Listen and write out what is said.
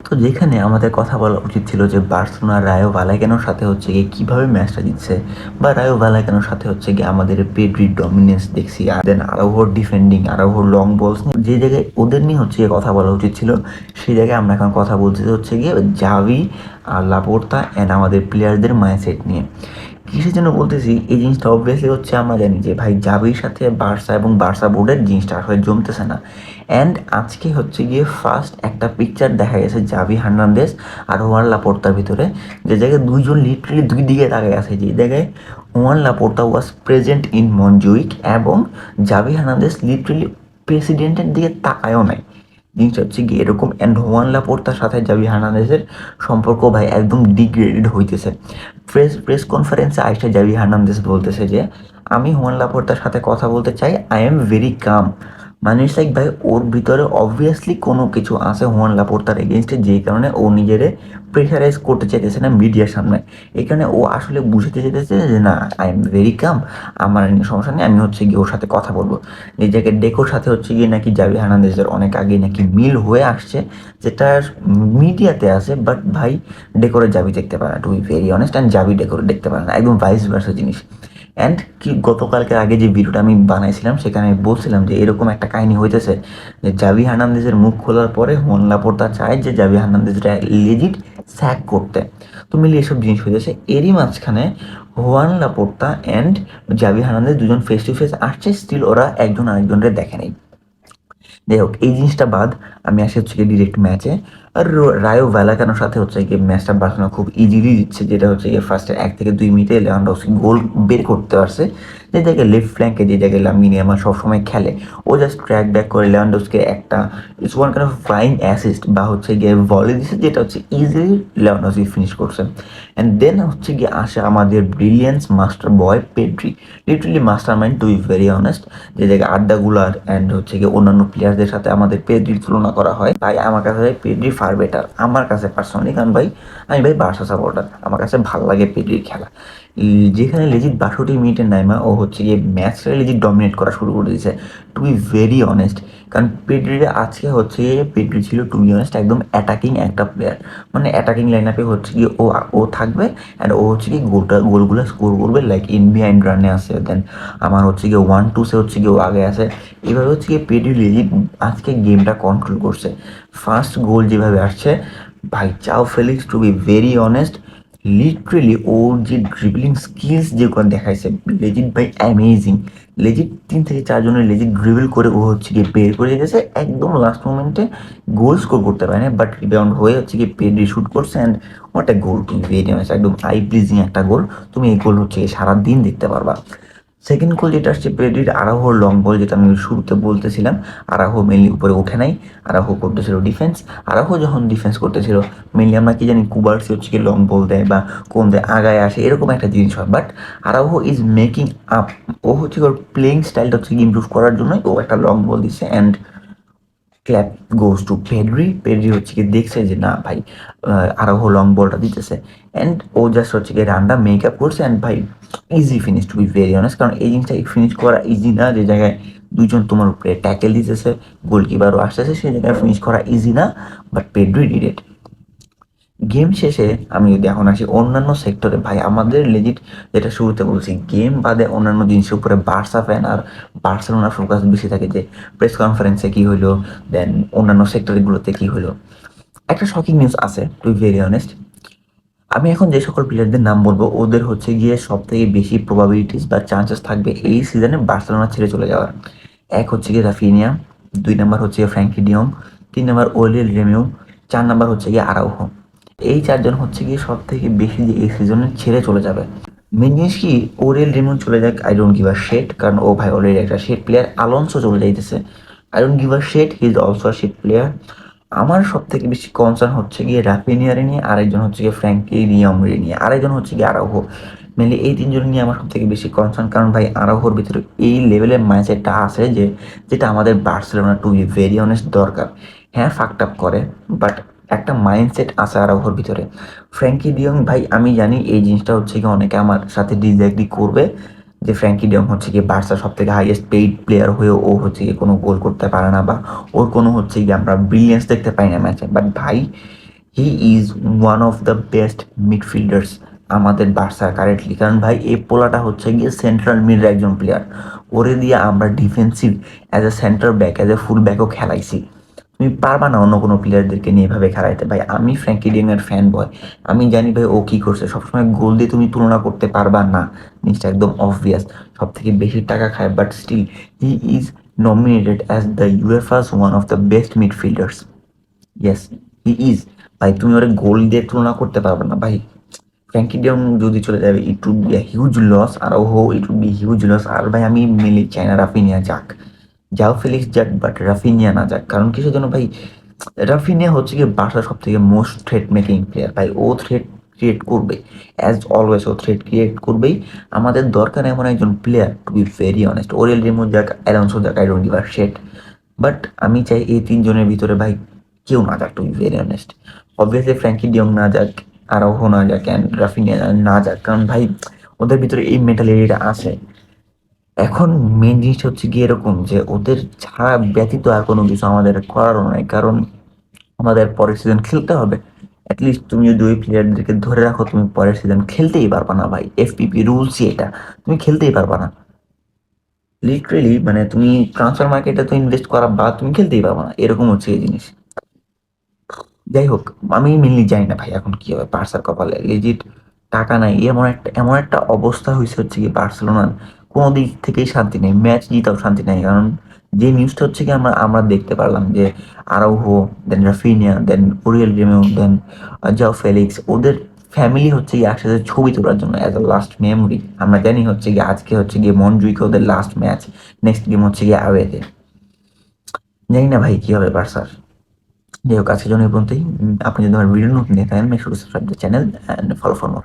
তো যেখানে আমাদের কথা বলা উচিত ছিল যে বার্সেলোনা রায়ো ভালেকানোর সাথে হচ্ছে গিয়ে কীভাবে ম্যাচটা জিতছে, বা রায়ো ভালেকানোর সাথে হচ্ছে গিয়ে আমাদের পেড্রির ডমিনেন্স দেখছি, আর দেন আরাউহোর ডিফেন্ডিং, আরাউহোর লং বলস নিয়ে যে জায়গায় ওদের নিয়ে হচ্ছে গিয়ে কথা বলা উচিত ছিল, সেই জায়গায় আমরা এখন কথা বলতে হচ্ছে গিয়ে জাভি আর লাপোর্তা অ্যান্ড আমাদের প্লেয়ারদের মাইন্ডসেট নিয়ে। কিসের জন্য বলতেছি এই জিনিসটা? অবভিয়াসলি হচ্ছে আমরা জানি যে ভাই জাভির সাথে বার্সা এবং বার্সা বোর্ডের জিনিসটা আসলে জমতেছে না। অ্যান্ড আজকে হচ্ছে গিয়ে ফার্স্ট একটা পিকচার দেখা গেছে জাভি হার্নান্দেজ আর ওয়ান লাপোর্তার ভিতরে, যে জায়গায় দুইজন লিটারালি দুই দিকে তাকায় আছে, যে জায়গায় Joan Laporta was present in Montjuic এবং জাভি হার্নান্দেজ লিটারালি প্রেসিডেন্টের দিকে তাকায়ও নাই। জিনিসটা হচ্ছে গিয়ে এরকম। অ্যান্ড ওয়ান লাপোর্তার সাথে জাভি হার্নান্দেজের সম্পর্ক ভাই একদম ডিগ্রেডেড হইতেছে। প্রেস কনফারেন্সে আইসা জাভি হার্নান্দেজ বলতেছে যে আমি হুয়ান লাপোর্তার সাথে কথা বলতে চাই, আই এম ভেরি কাম। মানে ইটস লাইক ভাই ওর ভিতরে অবভিয়াসলি কোনো কিছু আছে হুয়ান লাপোর্তার এগেনস্টে, যেই কারণে ও নিজেরে প্রেশারাইজ করতে চাইতেছে না মিডিয়ার সামনে। এই কারণে ও আসলে বুঝতে চাইতেছে যে না, আই এম ভেরি কাম, আমার সমস্যা নেই, আমি হচ্ছে গিয়ে ওর সাথে কথা বলবো। এই জায়গায় ডেকোর সাথে হচ্ছে গিয়ে নাকি জাভি হার্নান্দেজের অনেক আগে নাকি মিল হয়ে আসছে, যেটা মিডিয়াতে আছে, বাট ভাই ডেকোরে জাভি দেখতে পারে না, to be very honest, and Xavi ডেকোরে দেখতে পারে না, একদম ভাইস ভার্সা জিনিস। অ্যান্ড কি গতকালকে আগে যে ভিডিওটা আমি বানাইছিলাম সেখানে আমি বলছিলাম যে এরকম একটা কাহিনী হইতেছে যে জাভি হার্নান্দেজের মুখ খোলার পরে হুয়ান লাপোর্তা চায় যে জাভি হার্নান্দেজটা লেজিট স্যাক করতে। তো মিলিয়ে এসব জিনিস হইতেছে। এরই মাঝখানে Juan Laporta and Xavi Hernandez দুজন ফেস টু ফেস আসছে, স্টিল ওরা একজন আরেকজনের দেখে নেই। যাই হোক, এই জিনিসটা বাদ আমি আসি হচ্ছে গিয়ে ডিরেক্ট ম্যাচে। আর রায়ো ভ্যালাকানোর সাথে হচ্ছে গিয়ে ম্যাচটা বার্সেলোনা খুব ইজিলি দিচ্ছে, যেটা হচ্ছে গিয়ে ফার্স্টে 1 থেকে 2 মিনিটে লেভানডস্কি গোল বের করতে পারছে। যে জায়গায় লেফট ফ্ল্যাঙ্কে যে জায়গায় লামিন ইয়ামাল সবসময় খেলে, ও জাস্ট ট্র্যাক ব্যাক করে লেভানডস্কির একটা it's one kind of flying assist বা হচ্ছে গিয়ে ভলি দিচ্ছে, যেটা হচ্ছে ইজিলি লেভানডস্কি ফিনিশ করছে। অ্যান্ড দেন হচ্ছে গিয়ে আসে আমাদের brilliance master boy Pedri, literally master mind to be very honest. যে জায়গায় আড্ডা গুলার অ্যান্ড হচ্ছে গিয়ে অন্যান্য প্লেয়ারদের সাথে আমাদের পেড্রির তুলনা করা হয়, ভাই আমার কাছে পেড্রি ফার বেটার আমার কাছে পার্সোনালি। কারণ ভাই আমি ভাই বার্সা সাপোর্টার, আমার কাছে ভালো লাগে পেড্রির খেলা। যেখানে লেজিট 62 মিনিটের নাইমা ও হচ্ছে গিয়ে ম্যাচটা লেজিট ডমিনেট করা শুরু করে দিয়েছে, টু বি ভেরি অনেস্ট। কারণ পেড্রির আজকে হচ্ছে পেড্রি ছিল টু বি অনেস্ট একদম অ্যাটাকিং একটা প্লেয়ার, মানে অ্যাটাকিং লাইন আপে হচ্ছে গিয়ে ও থাকবে অ্যান্ড ও হচ্ছে গিয়ে গোলগুলো স্কোর করবে, লাইক ইন বিহাইন্ড রানে আছে, দেন আমার হচ্ছে গিয়ে 1-2 হচ্ছে গিয়ে ও আগে আছে। এভাবে হচ্ছে গিয়ে পেড্রি লেজিট আজকে গেমটা কন্ট্রোল করছে। ফার্স্ট গোল যেভাবে আসছে, ভাই Joao Felix to be very honest, literally ওর যে ড্রিবলিং স্কিলস যেগুলো দেখাইছে লেজিট ভাই অ্যামেজিং। লেজিট 3 থেকে 4 জনের লেজিট ড্রিবল করে ও হচ্ছে গিয়ে বের করে গেছে একদম লাস্ট মোমেন্টে। গোল স্কোর করতে পারে না, বাট রিবাউন্ড হয়ে হচ্ছে গিয়ে পেড্রি শুট করছে অ্যান্ড ওটা গোল, তুমি ভেরি অনেস্ট একদম আই প্লিজিং একটা গোল। তুমি এই গোল হচ্ছে গিয়ে সারাদিন দেখতে পারবা। সেকেন্ড গোল যেটা আসছে পেড্রির আরাহোর লং বল, যেটা আমি শুরুতে বলতেছিলাম। আরাহো মেনলি উপরে ওঠে নাই, আরাহো করতেছিল ডিফেন্স। আরাহো যখন ডিফেন্স করতেছিল মেনলি আমরা কি জানি কুবার্সি হচ্ছে কি লং বল দেয় বা কোন দেয় আগায় আসে, এরকম একটা জিনিস হয়। But Araujo is making up, ও হচ্ছে ওর প্লেইং স্টাইলটা হচ্ছে ইমপ্রুভ করার জন্যই ও একটা লং বল দিচ্ছে। And clap goes to Pedri. Pedri হচ্ছে কি দেখছে যে না ভাই আরাহো লং বলটা দিতেছে, অ্যান্ড ও জাস্ট হচ্ছে কি রানটা মেক আপ করছে। অ্যান্ড ভাই easy finish to be very honest, কারণ এই জিনিসটা ফিনিশ করা ইজি না, যে জায়গায় দুজন তোমার উপরে ট্যাকেল দিতেছে, গোলকিপারও আসতেছে, সেই জায়গায় ফিনিশ করা ইজি না, but Pedri did it. Game শেষে আমি যদি এখন আসি অন্যান্য সেক্টরে, ভাই আমাদের লেজিট যেটা শুরুতে বলছি, গেম বাদে অন্যান্য জিনিসের উপরে বার্সা ফ্যান আর বার্সেলোনার ফোকাস বেশি থাকে, যে প্রেস কনফারেন্সে কী হলো, দেন অন্যান্য সেক্টরগুলোতে কী হলো। একটা শকিং নিউজ আছে টু বি ভেরি অনেস্ট। আমি এখন যে সকল প্লেয়ারদের নাম বলবো ওদের হচ্ছে গিয়ে সব থেকে বেশি প্রবাবিলিটিস বা চান্সেস থাকবে এই সিজনে বার্সেলোনা ছেড়ে চলে যাওয়ার। এক হচ্ছে গিয়ে রাফিনিয়া, 2 নম্বর হচ্ছে গিয়ে ফ্র্যাঙ্কি ডিয়ং, 3 নম্বর ওলিল রেমিউ, 4 নম্বর হচ্ছে গিয়ে আরাউহো। এই 4 জন হচ্ছে গিয়ে সব থেকে বেশি যে এই সিজনে ছেড়ে চলে যাবে। মেন জিনিস কি, ওরিয়েল রেমন চলে যাক, আই ডোন্ট গিভ আ শেট, কারণ ও ভাই অলরেডি একটা শেট প্লেয়ার। আলোনসো চলে যাইতেছে, আই ডোন্ট গিভ আ শেট, হি ইজ অলসো আ শেট প্লেয়ার। আমার সব থেকে বেশি কনসার্ন হচ্ছে গিয়ে রাফিনিয়ারে নিয়ে, আরেকজন হচ্ছে গিয়ে ফ্র্যাঙ্কি ডিয়ংরে নিয়ে, আরেকজন হচ্ছে গিয়ে আরাউহো। মেনলি এই 3 জন নিয়ে আমার সব থেকে বেশি কনসার্ন, কারণ ভাই আরাউহোর ভিতরে এই লেভেলের মাইন্ডসেটটা আছে যে যেটা আমাদের Barcelona to be very honest দরকার। হ্যাঁ ফাকড আপ করে, বাট একটা মাইন্ডসেট আছে আরাউহোর ভিতরে। ফ্র্যাঙ্কি ডিয়ং ভাই আমি জানি এই জিনিসটা হচ্ছে গিয়ে অনেকে আমার সাথে ডিসএগ্রি করবে, যে ফ্র্যাঙ্কি ডিয়ং হচ্ছে গিয়ে বার্সার সব থেকে হাইয়েস্ট পেইড প্লেয়ার হয়েও ও হচ্ছে গিয়ে কোনো গোল করতে পারে না, বা ওর কোনো হচ্ছে গিয়ে আমরা ব্রিলিয়েন্স দেখতে পাই না ম্যাচে। বাট ভাই he is one of the best midfielders আমাদের বার্সার কারেন্টলি। কারণ ভাই এই পোলাটা হচ্ছে গিয়ে সেন্ট্রাল মিডের একজন প্লেয়ার। ওরে দিয়ে আমরা defensive as a centre back as a full ব্যাকও খেলাইছি। তুমি পারবা না অন্য কোনো প্লেয়ারদেরকে নিয়ে এভাবে খেলাইতে। ভাই আমি ফ্র্যাঙ্কি ডিয়ংয়ের ফ্যান বয়, আমি জানি ভাই ও কী করছে। সবসময় গোল দিয়ে তুমি তুলনা করতে পারবা না, জিনিসটা একদম অবভিয়াস। সব থেকে বেশি টাকা খায়, but still he is nominated as the UEFA's one of the best midfielders. Yes, he is. ভাই তুমি ওরে গোল দিয়ে তুলনা করতে পারবে না ভাই। ফ্র্যাঙ্কি ডিয়ং যদি চলে যাবে, it would be a huge loss. আর হো, it would be huge loss. আর ভাই আমি মেনলি চাই না রাফিনিয়া যাক, যাও ফেলিক্স যাক, বাট রাফিনিয়া না যাক। কারণ কিসের জন্য ভাই, রাফিনিয়া হচ্ছে কি বার্সার সব থেকে মোস্ট থ্রেট মেকিং প্লেয়ার। ভাই ও থ্রেট ক্রিয়েট করবে, অ্যাজ অলওয়েজ ও থ্রেট ক্রিয়েট করবেই। আমাদের দরকার এমন একজন player, to be very honest. Oriol Romeu যাক, অ্যালোনসো যাক, I don't give a shit. But আমি চাই এই তিনজনের ভিতরে ভাই কেউ না যাক, to be very honest. Obviously Frenkie de Jong না যাক, আরাউহো না যাক, অ্যান্ড রাফিনিয়া না যাক। কারণ ভাই ওদের ভিতরে এই মেন্টালিটিটা আছে। এখন মেন জিনিসটা হচ্ছে গিয়ে এরকম যে ওদের ছাড়া ব্যতীত আর কোনো কিছু আমাদের করারও নাই। কারণ আমাদের পরের সিজন খেলতে হবে। অ্যাটলিস্ট তুমি যদি ওই প্লেয়ারদেরকে ধরে রাখো, তুমি পরের সিজন খেলতেই পারবা না ভাই। এফপিপি রুলসই এটা, তুমি খেলতেই পারবা না। লিটারেলি মানে তুমি ট্রান্সফার মার্কেটে তো ইনভেস্ট করা বা তুমি খেলতেই পারবা না, এরকম হচ্ছে এই জিনিস। যাই হোক, আমি মেনলি জানি না ভাই এখন কি হবে বার্সার কপালে। লিজিট টাকা নাই, এমন একটা অবস্থা হয়েছে হচ্ছে কি বার্সেলোনার কোনো দিক থেকেই শান্তি নেই। ম্যাচ জিতাও শান্তি নেই। কারণ যে নিউজটা হচ্ছে কি আমরা আমরা দেখতে পারলাম যে আরাউহো, দেন রাফিনিয়া, দেন ওরিয়েল রিমেও, দেন জাও ফেলিক্স, ওদের ফ্যামিলি হচ্ছে গিয়ে একসাথে ছবি তোলার জন্য অ্যাজ আ লাস্ট মেমোরি। আমরা জানি হচ্ছে গিয়ে আজকে হচ্ছে গিয়ে মনজুইকে ওদের লাস্ট ম্যাচ, নেক্সট গেম হচ্ছে গিয়ে আওয়েতে। জানি না ভাই কি হবে বার্সার। যাই হোক, আজকের জন্য এই পর্যন্তই। আপনি যদি আমার ভিডিও নতুন দেখেন, make sure to subscribe the channel and follow for more.